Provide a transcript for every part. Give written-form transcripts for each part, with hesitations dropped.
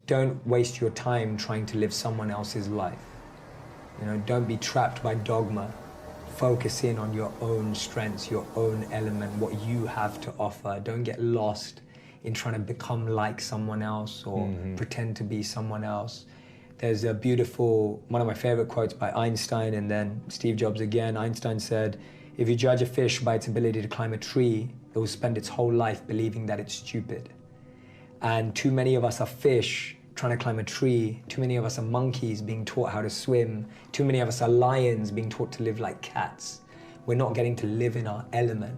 don't waste your time trying to live someone else's life. You know, don't be trapped by dogma. Focus in on your own strengths, your own element, what you have to offer. Don't get lost in trying to become like someone else or pretend to be someone else. There's a beautiful, one of my favorite quotes by Einstein and then Steve Jobs again. Einstein said, if you judge a fish by its ability to climb a tree, it will spend its whole life believing that it's stupid. And too many of us are fish trying to climb a tree. Too many of us are monkeys being taught how to swim. Too many of us are lions being taught to live like cats. We're not getting to live in our element.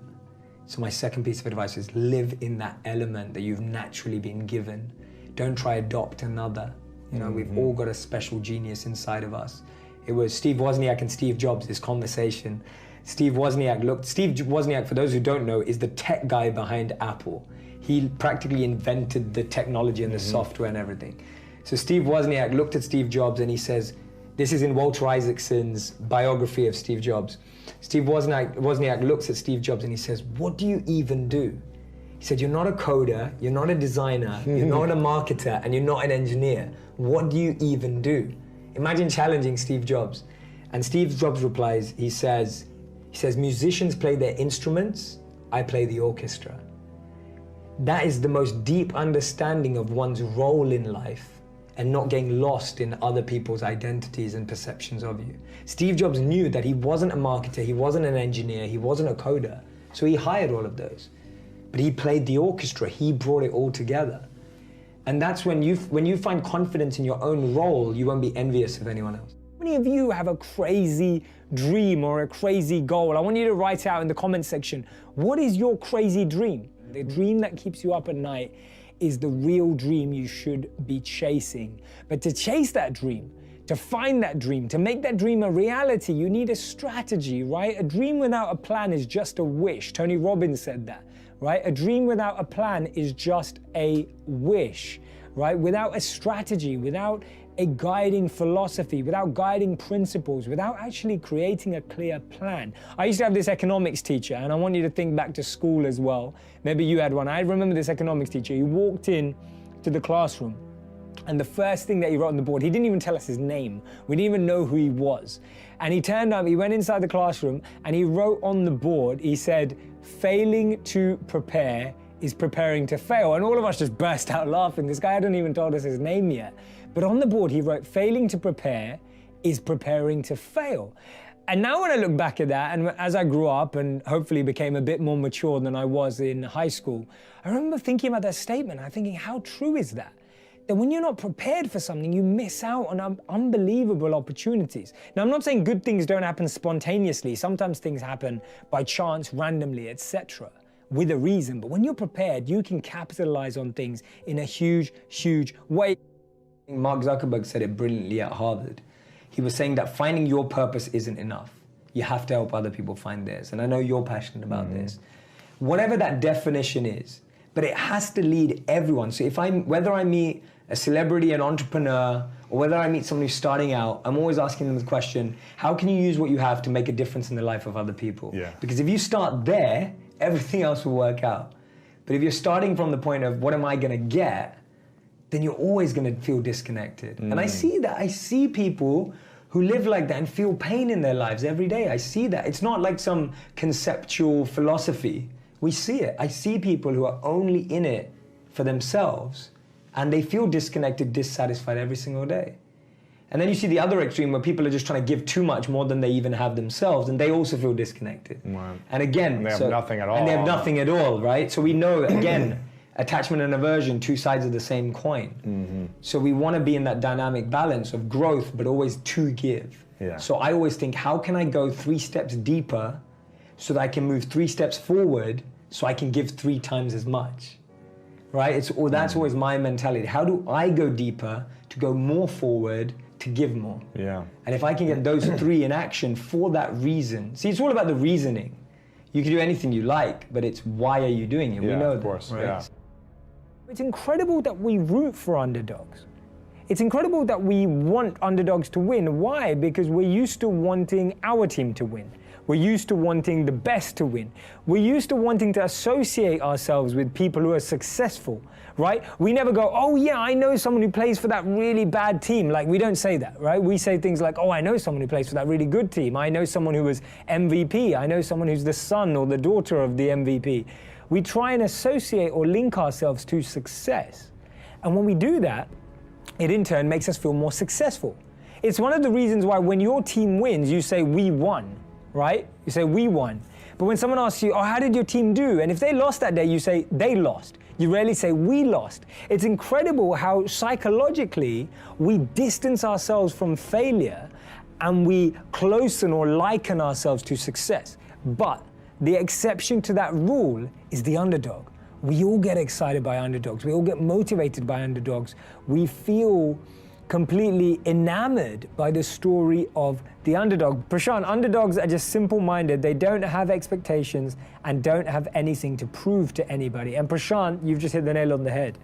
So my second piece of advice is live in that element that you've naturally been given. Don't try adopt another. You know, we've all got a special genius inside of us. It was Steve Wozniak and Steve Jobs, this conversation. Steve Wozniak, for those who don't know, is the tech guy behind Apple. He practically invented the technology and the software and everything. So Steve Wozniak looked at Steve Jobs and he says, this is in Walter Isaacson's biography of Steve Jobs. Steve Wozniak looks at Steve Jobs and he says, what do you even do? He said, you're not a coder, you're not a designer, you're not a marketer, and you're not an engineer. What do you even do? Imagine challenging Steve Jobs. And Steve Jobs replies, he says, musicians play their instruments, I play the orchestra. That is the most deep understanding of one's role in life and not getting lost in other people's identities and perceptions of you. Steve Jobs knew that he wasn't a marketer, he wasn't an engineer, he wasn't a coder, so he hired all of those. But he played the orchestra, he brought it all together. And that's when you find confidence in your own role, you won't be envious of anyone else. How many of you have a crazy dream or a crazy goal? I want you to write out in the comment section, what is your crazy dream? The dream that keeps you up at night is the real dream you should be chasing. But to chase that dream, to find that dream, to make that dream a reality, you need a strategy, right? A dream without a plan is just a wish. Tony Robbins said that, right? A dream without a plan is just a wish, right? Without a strategy, without a guiding philosophy, without guiding principles, without actually creating a clear plan. I used to have this economics teacher, and I want you to think back to school as well. Maybe you had one. I remember this economics teacher. He walked in to the classroom, and the first thing that he wrote on the board, he didn't even tell us his name. We didn't even know who he was. And he turned up, he went inside the classroom, and he wrote on the board, he said, failing to prepare is preparing to fail. And all of us just burst out laughing. This guy hadn't even told us his name yet. But on the board, he wrote, failing to prepare is preparing to fail. And now when I look back at that, and as I grew up and hopefully became a bit more mature than I was in high school, I remember thinking about that statement. I'm thinking, how true is that? That when you're not prepared for something, you miss out on unbelievable opportunities. Now, I'm not saying good things don't happen spontaneously. Sometimes things happen by chance, randomly, etc., with a reason. But when you're prepared, you can capitalize on things in a huge, huge way. Mark Zuckerberg said it brilliantly at Harvard. He was saying that finding your purpose isn't enough. You have to help other people find theirs. And I know you're passionate about this. Whatever that definition is, but it has to lead everyone. So whether I meet a celebrity, an entrepreneur, or whether I meet someone who's starting out, I'm always asking them the question, how can you use what you have to make a difference in the life of other people? Yeah. Because if you start there, everything else will work out. But if you're starting from the point of what am I gonna get, then you're always gonna feel disconnected. And I see that. I see people who live like that and feel pain in their lives every day. I see that. It's not like some conceptual philosophy. We see it. I see people who are only in it for themselves and they feel disconnected, dissatisfied every single day. And then you see the other extreme where people are just trying to give too much more than they even have themselves, and they also feel disconnected. Right. And again, and they have nothing at all. And they have nothing at all, right? So we know, again, attachment and aversion, two sides of the same coin. So we want to be in that dynamic balance of growth, but always to give. Yeah. So I always think, how can I go 3 steps deeper so that I can move 3 steps forward so I can give 3 times as much, right? That's always my mentality. How do I go deeper to go more forward to give more? Yeah. And if I can get those 3 in action for that reason, see, it's all about the reasoning. You can do anything you like, but it's why are you doing it? Yeah, we know of course, that, right? Yeah. It's incredible that we root for underdogs. It's incredible that we want underdogs to win. Why? Because we're used to wanting our team to win. We're used to wanting the best to win. We're used to wanting to associate ourselves with people who are successful, right? We never go, oh yeah, I know someone who plays for that really bad team. Like, we don't say that, right? We say things like, oh, I know someone who plays for that really good team. I know someone who was MVP. I know someone who's the son or the daughter of the MVP. We try and associate or link ourselves to success. And when we do that, it in turn makes us feel more successful. It's one of the reasons why when your team wins, you say, we won, right? You say, we won. But when someone asks you, oh, how did your team do? And if they lost that day, you say, they lost. You rarely say, we lost. It's incredible how psychologically we distance ourselves from failure and we closen or liken ourselves to success. But the exception to that rule is the underdog. We all get excited by underdogs. We all get motivated by underdogs. We feel completely enamored by the story of the underdog. Prashant, underdogs are just simple-minded. They don't have expectations and don't have anything to prove to anybody. And Prashant, you've just hit the nail on the head.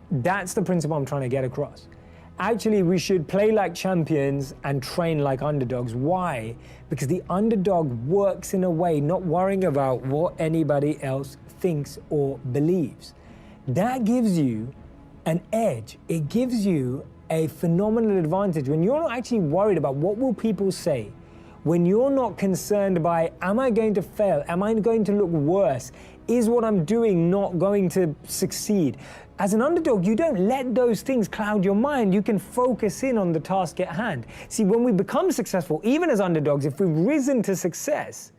That's the principle I'm trying to get across. Actually, we should play like champions and train like underdogs. Why? Because the underdog works in a way not worrying about what anybody else thinks or believes. That gives you an edge. It gives you a phenomenal advantage when you're not actually worried about what will people say, when you're not concerned by, am I going to fail? Am I going to look worse? Is what I'm doing not going to succeed? As an underdog, you don't let those things cloud your mind. You can focus in on the task at hand. See, when we become successful, even as underdogs, if we've risen to success,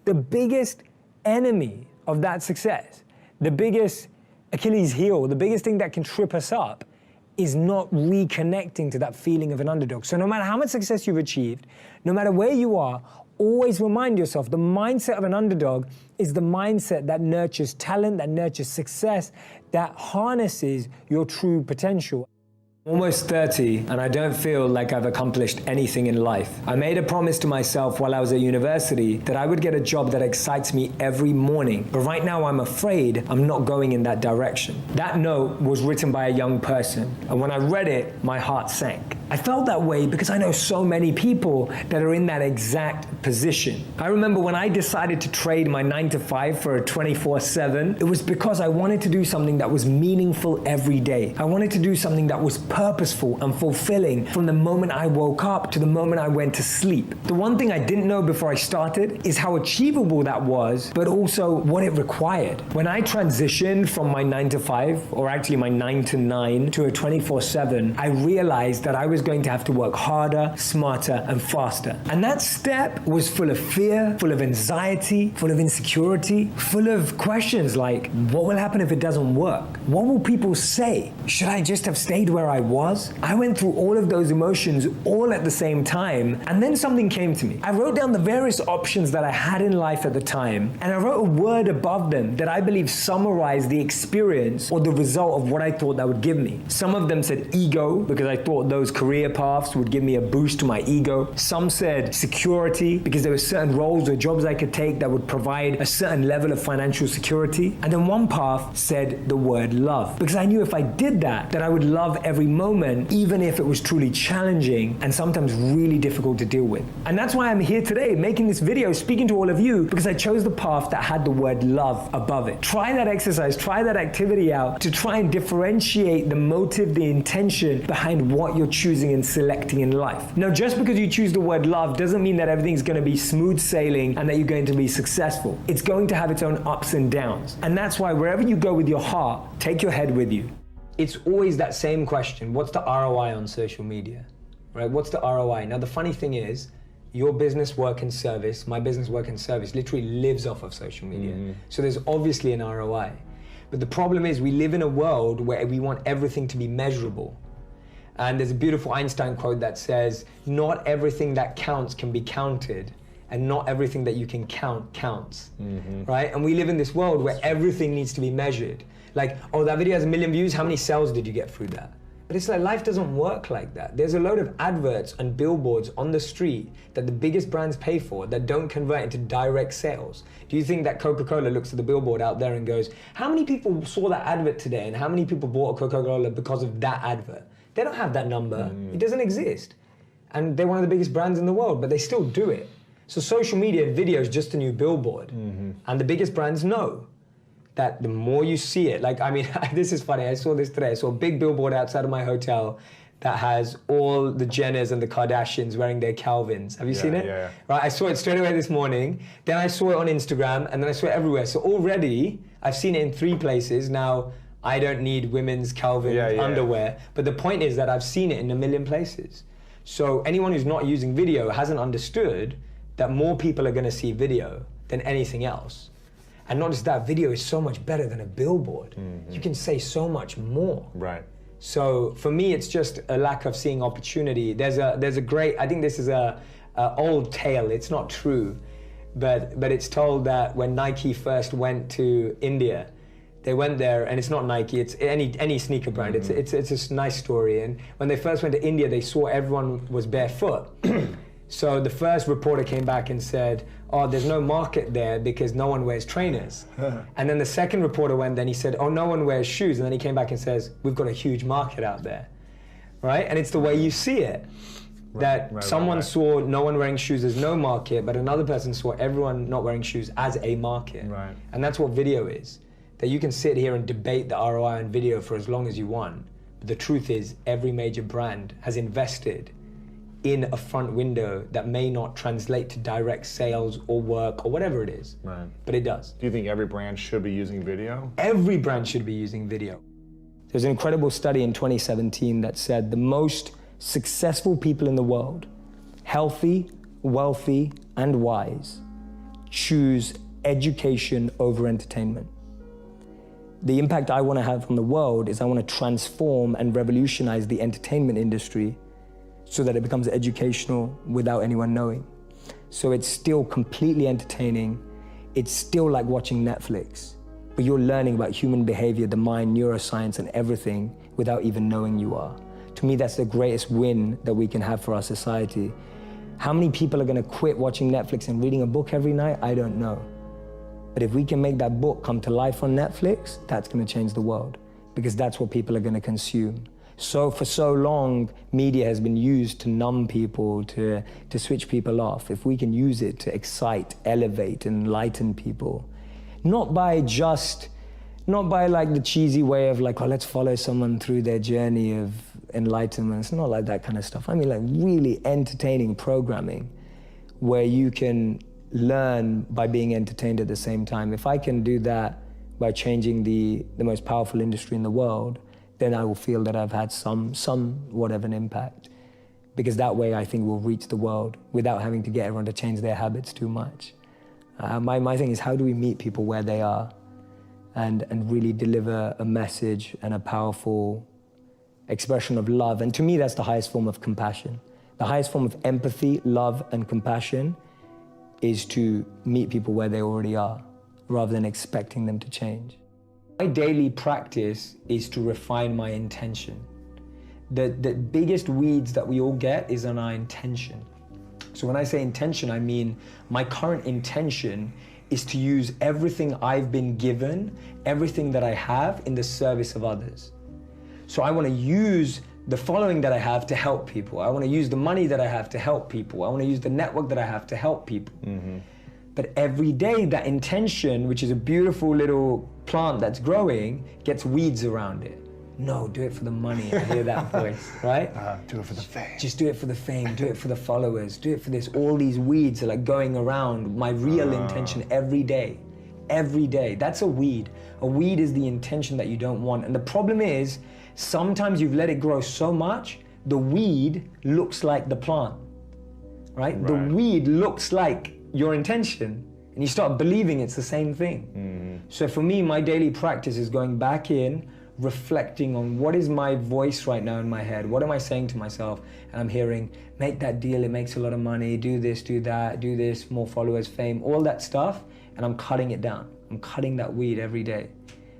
the biggest enemy of that success, the biggest Achilles heel, the biggest thing that can trip us up is not reconnecting to that feeling of an underdog. So no matter how much success you've achieved, no matter where you are, always remind yourself the mindset of an underdog is the mindset that nurtures talent, that nurtures success, that harnesses your true potential. Almost 30, and I don't feel like I've accomplished anything in life. I made a promise to myself while I was at university that I would get a job that excites me every morning. But right now I'm afraid I'm not going in that direction. That note was written by a young person, and when I read it, my heart sank. I felt that way because I know so many people that are in that exact position. I remember when I decided to trade my 9-to-5 for a 24/7, it was because I wanted to do something that was meaningful every day. I wanted to do something that was purposeful and fulfilling from the moment I woke up to the moment I went to sleep. The one thing I didn't know before I started is how achievable that was, but also what it required. When I transitioned from my 9-to-5, or actually my 9-to-9, to a 24/7, I realized that I was going to have to work harder, smarter, and faster. And that step was full of fear, full of anxiety, full of insecurity, full of questions like, what will happen if it doesn't work? What will people say? Should I just have stayed where I was? I went through all of those emotions all at the same time, and then something came to me. I wrote down the various options that I had in life at the time, and I wrote a word above them that I believe summarized the experience or the result of what I thought that would give me. Some of them said ego, because I thought those career paths would give me a boost to my ego. Some said security, because there were certain roles or jobs I could take that would provide a certain level of financial security. And then one path said the word love, because I knew if I did that I would love every moment, even if it was truly challenging and sometimes really difficult to deal with. And that's why I'm here today making this video, speaking to all of you, because I chose the path that had the word love above it. Try that exercise, try that activity out to try and differentiate the motive, the intention behind what you're choosing and selecting in life. Now, just because you choose the word love doesn't mean that everything's going to be smooth sailing and that you're going to be successful. It's going to have its own ups and downs. And that's why wherever you go with your heart, take your head with you. It's always that same question. What's the ROI on social media, right? What's the ROI? Now, the funny thing is, your business, work, and service, my business, work, and service literally lives off of social media. So there's obviously an ROI. But the problem is we live in a world where we want everything to be measurable. And there's a beautiful Einstein quote that says, not everything that counts can be counted, and not everything that you can count counts, right? And we live in this world where everything needs to be measured. Like, oh, that video has 1 million views, how many sales did you get through that? But it's like, life doesn't work like that. There's a load of adverts and billboards on the street that the biggest brands pay for that don't convert into direct sales. Do you think that Coca-Cola looks at the billboard out there and goes, how many people saw that advert today and how many people bought a Coca-Cola because of that advert? They don't have that number. It doesn't exist. And they're one of the biggest brands in the world, but they still do it. So social media video is just a new billboard. And the biggest brands know that the more you see it, like, I mean, this is funny, I saw this today. I saw a big billboard outside of my hotel that has all the Jenners and the Kardashians wearing their Calvins. Have you seen it? Yeah. Right, I saw it straight away this morning. Then I saw it on Instagram, and then I saw it everywhere. So already, I've seen it in 3 places. Now, I don't need women's Calvin underwear. But the point is that I've seen it in a million places. So anyone who's not using video hasn't understood that more people are gonna see video than anything else. And not just that, video is so much better than a billboard. You can say so much more. Right. So for me, it's just a lack of seeing opportunity. There's a great, I think this is a old tale, it's not true, but it's told that when Nike first went to India, they went there, and it's not Nike, it's any sneaker brand, it's a nice story. And when they first went to India, they saw everyone was barefoot. So the first reporter came back and said, oh, there's no market there because no one wears trainers. And then the second reporter went there and he said, oh, no one wears shoes. And then he came back and says, we've got a huge market out there, right? And it's the way you see it. Someone saw no one wearing shoes as no market, but another person saw everyone not wearing shoes as a market. Right. And that's what video is. That you can sit here and debate the ROI on video for as long as you want. But the truth is, every major brand has invested in a front window that may not translate to direct sales or work or whatever it is. Right. But it does. Do you think every brand should be using video? Every brand should be using video. There's an incredible study in 2017 that said the most successful people in the world, healthy, wealthy, and wise, choose education over entertainment. The impact I want to have on the world is I want to transform and revolutionize the entertainment industry so that it becomes educational without anyone knowing. So it's still completely entertaining. It's still like watching Netflix, but you're learning about human behavior, the mind, neuroscience, and everything without even knowing you are. To me, that's the greatest win that we can have for our society. How many people are gonna quit watching Netflix and reading a book every night? I don't know. But if we can make that book come to life on Netflix, that's gonna change the world, because that's what people are gonna consume. So for so long, media has been used to numb people, to switch people off. If we can use it to excite, elevate, enlighten people, not by like the cheesy way of like, oh, let's follow someone through their journey of enlightenment. It's not like that kind of stuff. I mean, like really entertaining programming where you can learn by being entertained at the same time. If I can do that by changing the most powerful industry in the world, then I will feel that I've had somewhat of an impact. Because that way I think we'll reach the world without having to get everyone to change their habits too much. My thing is, how do we meet people where they are and really deliver a message and a powerful expression of love? And to me, that's the highest form of compassion. The highest form of empathy, love, and compassion is to meet people where they already are, rather than expecting them to change. My daily practice is to refine my intention. The biggest weeds that we all get is on our intention. So when I say intention, I mean my current intention is to use everything I've been given, everything that I have, in the service of others. So I want to use the following that I have to help people. I want to use the money that I have to help people. I want to use the network that I have to help people. But every day, that intention, which is a beautiful little plant that's growing, gets weeds around it. No, do it for the money. I hear that voice, right? Do it for the fame. Just do it for the fame, do it for the followers, do it for this. All these weeds are like going around my real intention every day. Every day. That's a weed. A weed is the intention that you don't want. And the problem is, sometimes you've let it grow so much, the weed looks like the plant, right? The weed looks like your intention, and you start believing it's the same thing. So for me, my daily practice is going back in, reflecting on what is my voice right now in my head, what am I saying to myself, and I'm hearing, make that deal, it makes a lot of money, do this, do that, do this, more followers, fame, all that stuff, and I'm cutting it down. I'm cutting that weed every day.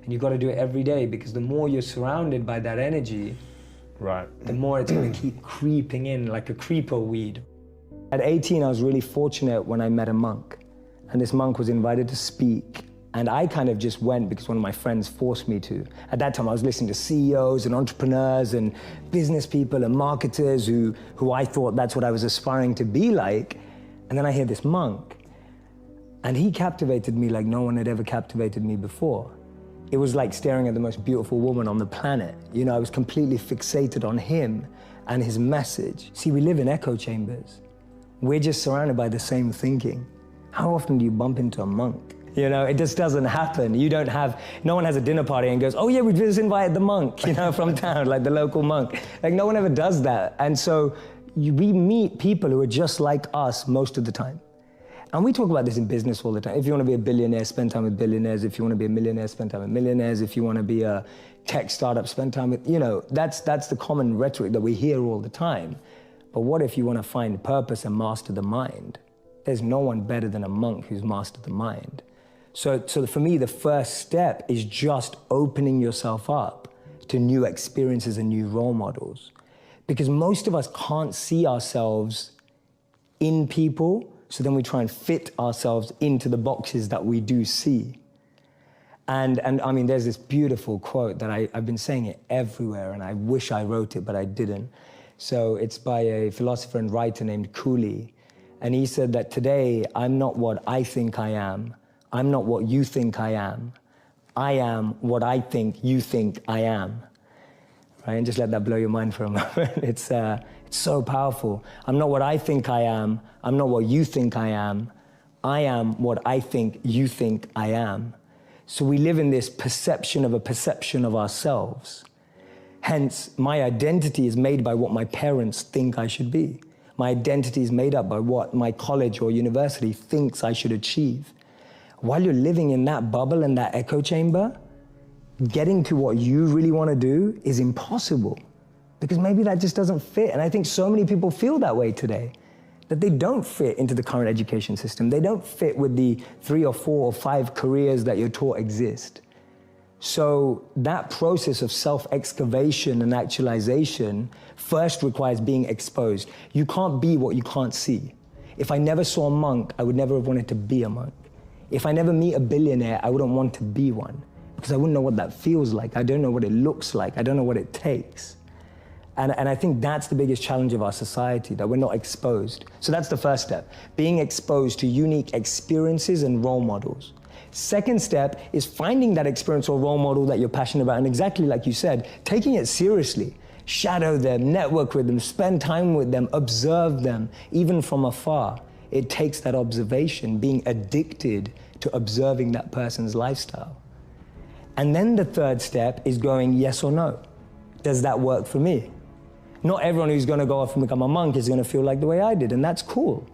And you've got to do it every day, because the more you're surrounded by that energy, the more it's going to keep creeping in like a creeper weed. At 18, I was really fortunate when I met a monk, and this monk was invited to speak, and I kind of just went because one of my friends forced me to. At that time, I was listening to CEOs and entrepreneurs and business people and marketers who I thought that's what I was aspiring to be like, And then I hear this monk, and he captivated me like no one had ever captivated me before. It was like staring at the most beautiful woman on the planet. You know, I was completely fixated on him and his message. See, we live in echo chambers. We're just surrounded by the same thinking. How often do you bump into a monk? You know, it just doesn't happen. No one has a dinner party and goes, oh yeah, we just invited the monk, you know, from town, like the local monk. Like no one ever does that. And so we meet people who are just like us most of the time. And we talk about this in business all the time. If you want to be a billionaire, spend time with billionaires. If you want to be a millionaire, spend time with millionaires. If you want to be a tech startup, spend time with, you know, that's the common rhetoric that we hear all the time. But what if you want to find purpose and master the mind? There's no one better than a monk who's mastered the mind. So for me, the first step is just opening yourself up to new experiences and new role models. Because most of us can't see ourselves in people, so then we try and fit ourselves into the boxes that we do see. And I mean, there's this beautiful quote that I've been saying it everywhere, and I wish I wrote it, but I didn't. So it's by a philosopher and writer named Cooley. And he said that today, I'm not what I think I am. I'm not what you think I am. I am what I think you think I am. Right? And just let that blow your mind for a moment. It's so powerful. I'm not what I think I am. I'm not what you think I am. I am what I think you think I am. So we live in this perception of a perception of ourselves. Hence, my identity is made by what my parents think I should be. My identity is made up by what my college or university thinks I should achieve. While you're living in that bubble and that echo chamber, getting to what you really want to do is impossible, because maybe that just doesn't fit. And I think so many people feel that way today, that they don't fit into the current education system. They don't fit with the 3 or 4 or 5 careers that you're taught exist. So that process of self-excavation and actualization first requires being exposed. You can't be what you can't see. If I never saw a monk, I would never have wanted to be a monk. If I never meet a billionaire, I wouldn't want to be one, because I wouldn't know what that feels like. I don't know what it looks like. I don't know what it takes. And I think that's the biggest challenge of our society, that we're not exposed. So that's the first step, being exposed to unique experiences and role models. Second step is finding that experience or role model that you're passionate about, and exactly like you said, taking it seriously. Shadow them, network with them, spend time with them, observe them, even from afar. It takes that observation, being addicted to observing that person's lifestyle. And then the third step is going yes or no. Does that work for me? Not everyone who's going to go off and become a monk is going to feel like the way I did, and that's cool.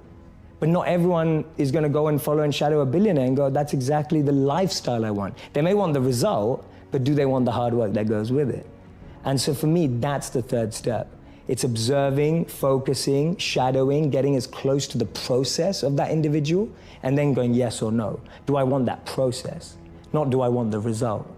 But not everyone is going to go and follow and shadow a billionaire and go, that's exactly the lifestyle I want. They may want the result, but do they want the hard work that goes with it? And so for me, that's the third step. It's observing, focusing, shadowing, getting as close to the process of that individual, and then going yes or no. Do I want that process? Not do I want the result?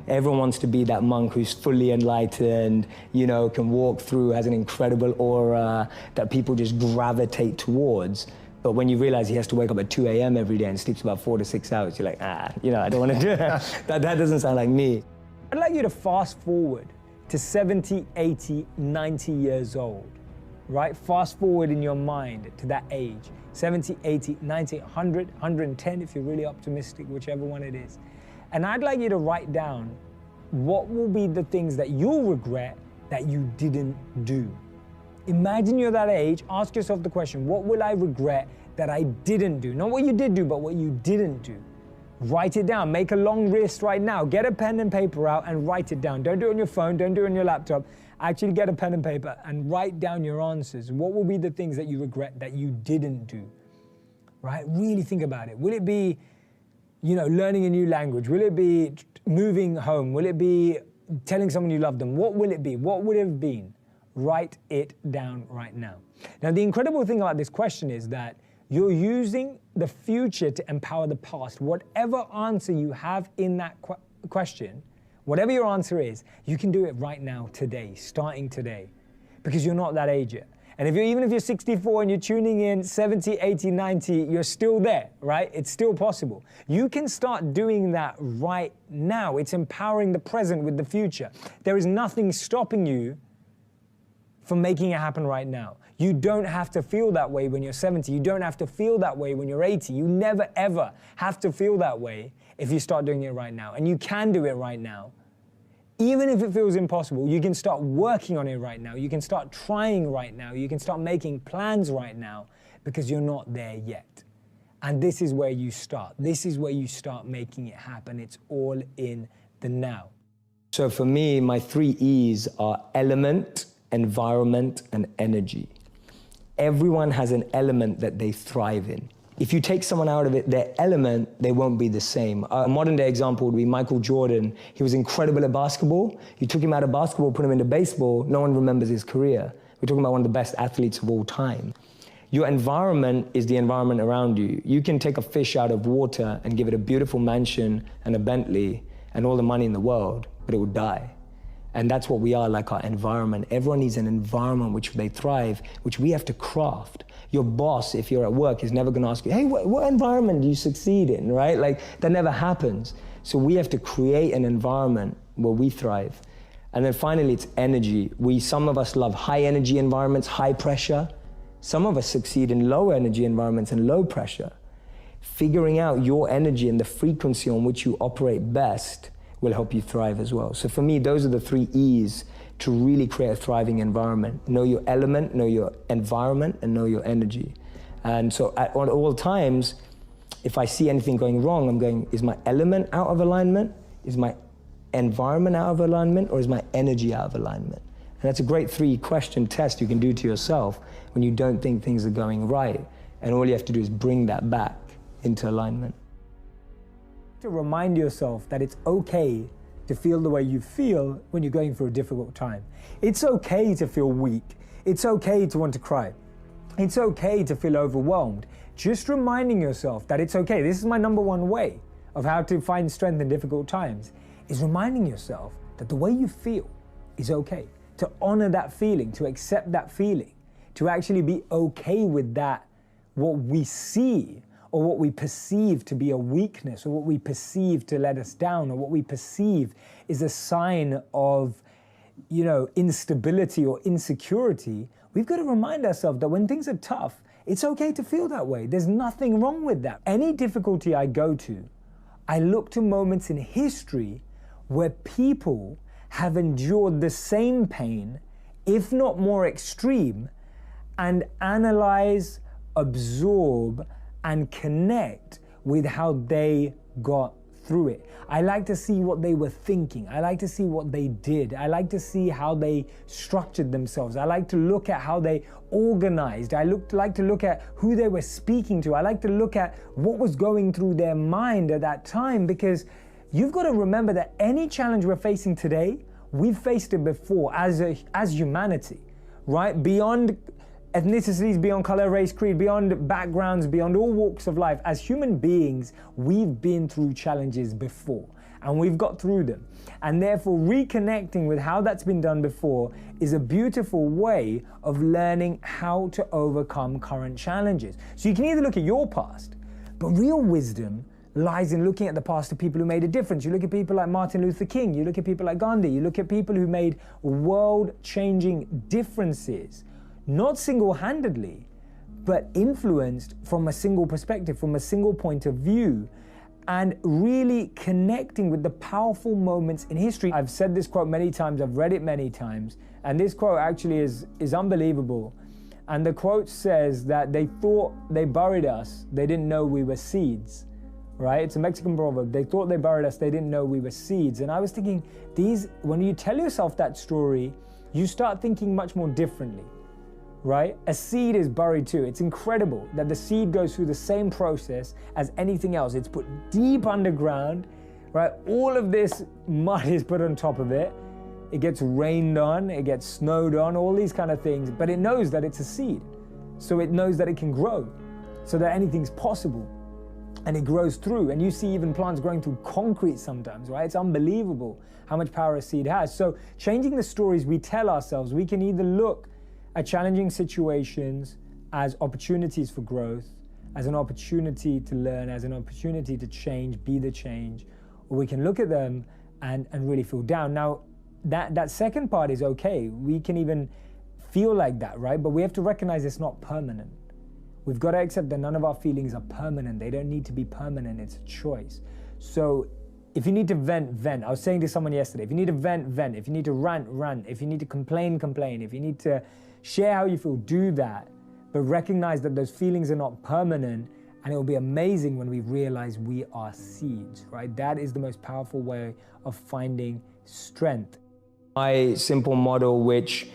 Everyone wants to be that monk who's fully enlightened, you know, can walk through, has an incredible aura that people just gravitate towards. But when you realize he has to wake up at 2 a.m. every day and sleeps about 4 to 6 hours, you're like, you know, I don't want to do that. That doesn't sound like me. I'd like you to fast forward to 70, 80, 90 years old, right? Fast forward in your mind to that age, 70, 80, 90, 100, 110 if you're really optimistic, whichever one it is. And I'd like you to write down what will be the things that you'll regret that you didn't do. Imagine you're that age, ask yourself the question, what will I regret that I didn't do? Not what you did do, but what you didn't do. Write it down, make a long list right now. Get a pen and paper out and write it down. Don't do it on your phone, don't do it on your laptop. Actually get a pen and paper and write down your answers. What will be the things that you regret that you didn't do, right? Really think about it. Will it be, you know, learning a new language? Will it be moving home? Will it be telling someone you love them? What will it be? What would it have been? Write it down right now. Now, the incredible thing about this question is that you're using the future to empower the past. Whatever answer you have in that question, whatever your answer is, you can do it right now, today, starting today, because you're not that age yet. And even if you're 64 and you're tuning in 70, 80, 90, you're still there, right? It's still possible. You can start doing that right now. It's empowering the present with the future. There is nothing stopping you for making it happen right now. You don't have to feel that way when you're 70. You don't have to feel that way when you're 80. You never ever have to feel that way if you start doing it right now. And you can do it right now. Even if it feels impossible, you can start working on it right now. You can start trying right now. You can start making plans right now because you're not there yet. And this is where you start. This is where you start making it happen. It's all in the now. So for me, my 3 E's are element, environment, and energy. Everyone has an element that they thrive in. If you take someone out of it, their element, they won't be the same. A modern day example would be Michael Jordan. He was incredible at basketball. You took him out of basketball, put him into baseball, no one remembers his career. We're talking about one of the best athletes of all time. Your environment is the environment around you. You can take a fish out of water and give it a beautiful mansion and a Bentley and all the money in the world, but it would die. And that's what we are, like our environment. Everyone needs an environment which they thrive, which we have to craft. Your boss, if you're at work, is never gonna ask you, hey, what environment do you succeed in, right? Like, that never happens. So we have to create an environment where we thrive. And then finally, it's energy. Some of us love high energy environments, high pressure. Some of us succeed in low energy environments and low pressure. Figuring out your energy and the frequency on which you operate best will help you thrive as well. So for me, those are the 3 E's to really create a thriving environment. Know your element, know your environment, and know your energy. And so at all times, if I see anything going wrong, I'm going, is my element out of alignment? Is my environment out of alignment? Or is my energy out of alignment? And that's a great 3-question test you can do to yourself when you don't think things are going right. And all you have to do is bring that back into alignment. To remind yourself that it's okay to feel the way you feel when you're going through a difficult time. It's okay to feel weak. It's okay to want to cry. It's okay to feel overwhelmed. Just reminding yourself that it's okay. This is my #1 way of how to find strength in difficult times, is reminding yourself that the way you feel is okay. To honor that feeling, to accept that feeling, to actually be okay with that, what we see or what we perceive to be a weakness, or what we perceive to let us down, or what we perceive is a sign of, instability or insecurity. We've got to remind ourselves that when things are tough, it's okay to feel that way. There's nothing wrong with that. Any difficulty I go to, I look to moments in history where people have endured the same pain, if not more extreme, and analyze, absorb, and connect with how they got through it. I like to see what they were thinking. I like to see what they did. I like to see how they structured themselves. I like to look at how they organized. Like to look at who they were speaking to. I like to look at what was going through their mind at that time, because you've got to remember that any challenge we're facing today, we've faced it before as humanity, right? Beyond ethnicities, beyond color, race, creed, beyond backgrounds, beyond all walks of life. As human beings, we've been through challenges before and we've got through them. And therefore, reconnecting with how that's been done before is a beautiful way of learning how to overcome current challenges. So you can either look at your past, but real wisdom lies in looking at the past of people who made a difference. You look at people like Martin Luther King, you look at people like Gandhi, you look at people who made world-changing differences, not single-handedly, but influenced from a single perspective, from a single point of view, and really connecting with the powerful moments in history. I've said this quote many times, I've read it many times, and this quote actually is unbelievable. And the quote says that they thought they buried us, they didn't know we were seeds. Right? It's a Mexican proverb. They thought they buried us, they didn't know we were seeds. And I was thinking, when you tell yourself that story, you start thinking much more differently, right? A seed is buried too. It's incredible that the seed goes through the same process as anything else. It's put deep underground, right? All of this mud is put on top of it. It gets rained on, it gets snowed on, all these kind of things, but it knows that it's a seed. So it knows that it can grow, so that anything's possible. And it grows through, and you see even plants growing through concrete sometimes, right? It's unbelievable how much power a seed has. So changing the stories we tell ourselves, we can either look at challenging situations as opportunities for growth, as an opportunity to learn, as an opportunity to change, be the change, or we can look at them and really feel down. Now, that second part is okay. We can even feel like that, right? But we have to recognize it's not permanent. We've got to accept that none of our feelings are permanent. They don't need to be permanent. It's a choice. So if you need to vent, vent. I was saying to someone yesterday, if you need to vent, vent. If you need to rant, rant. If you need to complain, complain. If you need to share how you feel, do that. But recognize that those feelings are not permanent, and it will be amazing when we realize we are seeds, right? That is the most powerful way of finding strength. My simple model, which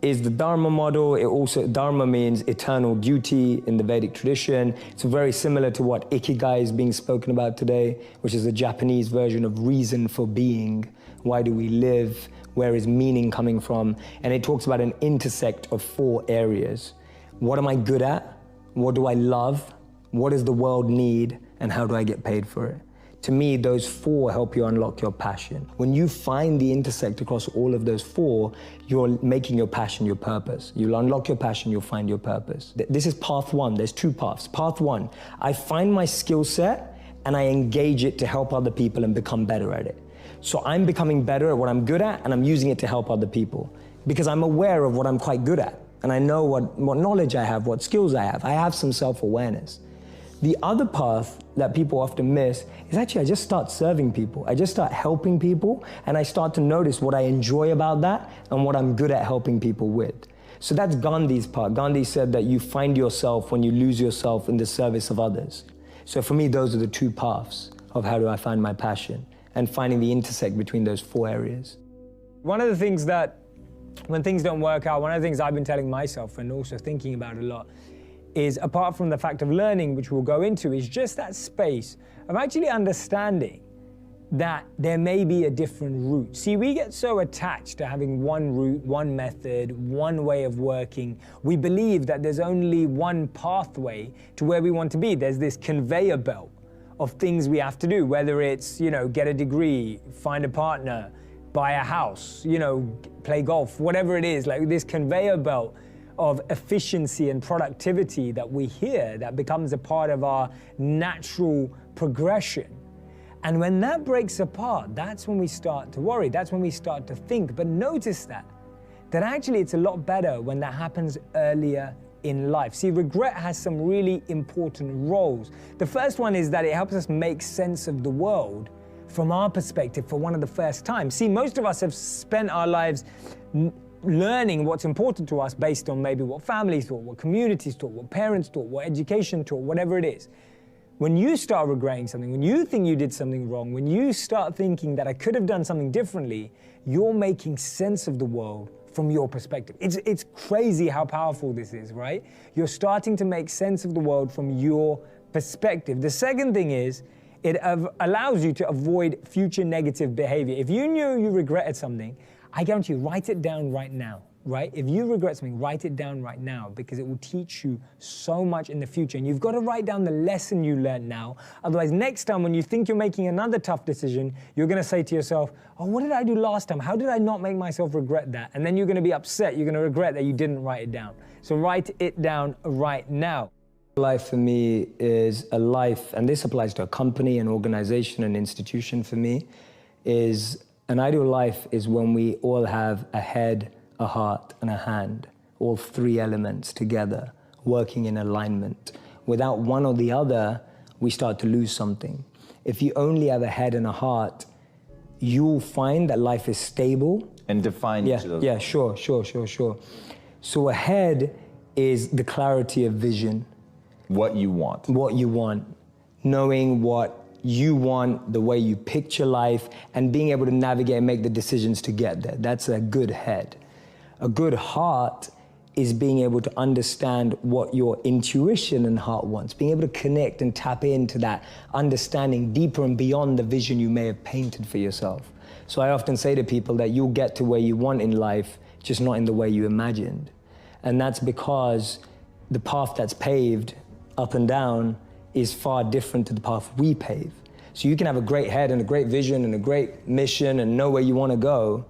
is the Dharma model. It also, Dharma means eternal duty in the Vedic tradition. It's very similar to what Ikigai is being spoken about today, which is a Japanese version of reason for being. Why do we live? Where is meaning coming from? And it talks about an intersect of 4 areas. What am I good at? What do I love? What does the world need? And how do I get paid for it? To me, those 4 help you unlock your passion. When you find the intersect across all of those 4, you're making your passion your purpose. You'll unlock your passion, you'll find your purpose. This is path 1, there's 2 paths. Path 1, I find my skill set and I engage it to help other people and become better at it. So I'm becoming better at what I'm good at and I'm using it to help other people because I'm aware of what I'm quite good at and I know what knowledge I have, what skills I have. I have some self-awareness. The other path that people often miss is actually I just start serving people. I just start helping people and I start to notice what I enjoy about that and what I'm good at helping people with. So that's Gandhi's part. Gandhi said that you find yourself when you lose yourself in the service of others. So for me, those are the 2 paths of how do I find my passion and finding the intersect between those 4 areas. One of the things that, when things don't work out, one of the things I've been telling myself and also thinking about a lot is, apart from the fact of learning, which we'll go into, is just that space of actually understanding that there may be a different route. See, we get so attached to having one route, one method, one way of working. We believe that there's only one pathway to where we want to be. There's this conveyor belt of things we have to do, whether it's, get a degree, find a partner, buy a house, play golf, whatever it is, like this conveyor belt of efficiency and productivity that we hear that becomes a part of our natural progression. And when that breaks apart, that's when we start to worry, that's when we start to think. But notice that actually it's a lot better when that happens earlier in life. See, regret has some really important roles. The first one is that it helps us make sense of the world from our perspective for one of the first time. See, most of us have spent our lives learning what's important to us based on maybe what families thought, what communities thought, what parents thought, what education taught, whatever it is. When you start regretting something, when you think you did something wrong, when you start thinking that I could have done something differently, you're making sense of the world from your perspective. It's crazy how powerful this is, right? You're starting to make sense of the world from your perspective. The second thing is, it allows you to avoid future negative behavior. If you knew you regretted something, I guarantee you, write it down right now, right? If you regret something, write it down right now because it will teach you so much in the future. And you've got to write down the lesson you learned now. Otherwise, next time when you think you're making another tough decision, you're going to say to yourself, oh, what did I do last time? How did I not make myself regret that? And then you're going to be upset. You're going to regret that you didn't write it down. So write it down right now. Life for me is a life, and this applies to a company, an organization, an institution for me, is an ideal life is when we all have a head, a heart, and a hand, all 3 elements together, working in alignment. Without one or the other, we start to lose something. If you only have a head and a heart, you'll find that life is stable. And define each of those. Yeah, sure. So a head is the clarity of vision. What you want. What you want. Knowing what you want, the way you picture life, and being able to navigate and make the decisions to get there. That's a good head. A good heart is being able to understand what your intuition and heart wants, being able to connect and tap into that understanding deeper and beyond the vision you may have painted for yourself. So I often say to people that you'll get to where you want in life, just not in the way you imagined. And that's because the path that's paved up and down is far different to the path we pave. So you can have a great head and a great vision and a great mission and know where you want to go,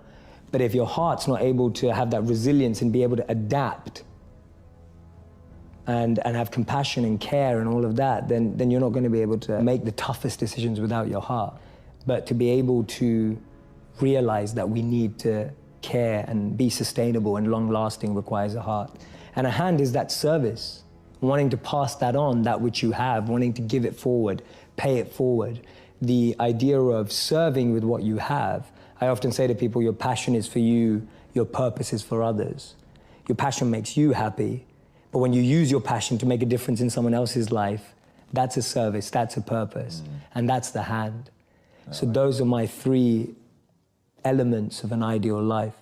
but if your heart's not able to have that resilience and be able to adapt and have compassion and care and all of that, then you're not going to be able to make the toughest decisions without your heart. But to be able to realize that we need to care and be sustainable and long-lasting requires a heart. And a hand is that service, wanting to pass that on, that which you have, wanting to give it forward, pay it forward. The idea of serving with what you have, I often say to people, your passion is for you, your purpose is for others. Your passion makes you happy, but when you use your passion to make a difference in someone else's life, that's a service, that's a purpose, and that's the hand. So those are my 3 elements of an ideal life.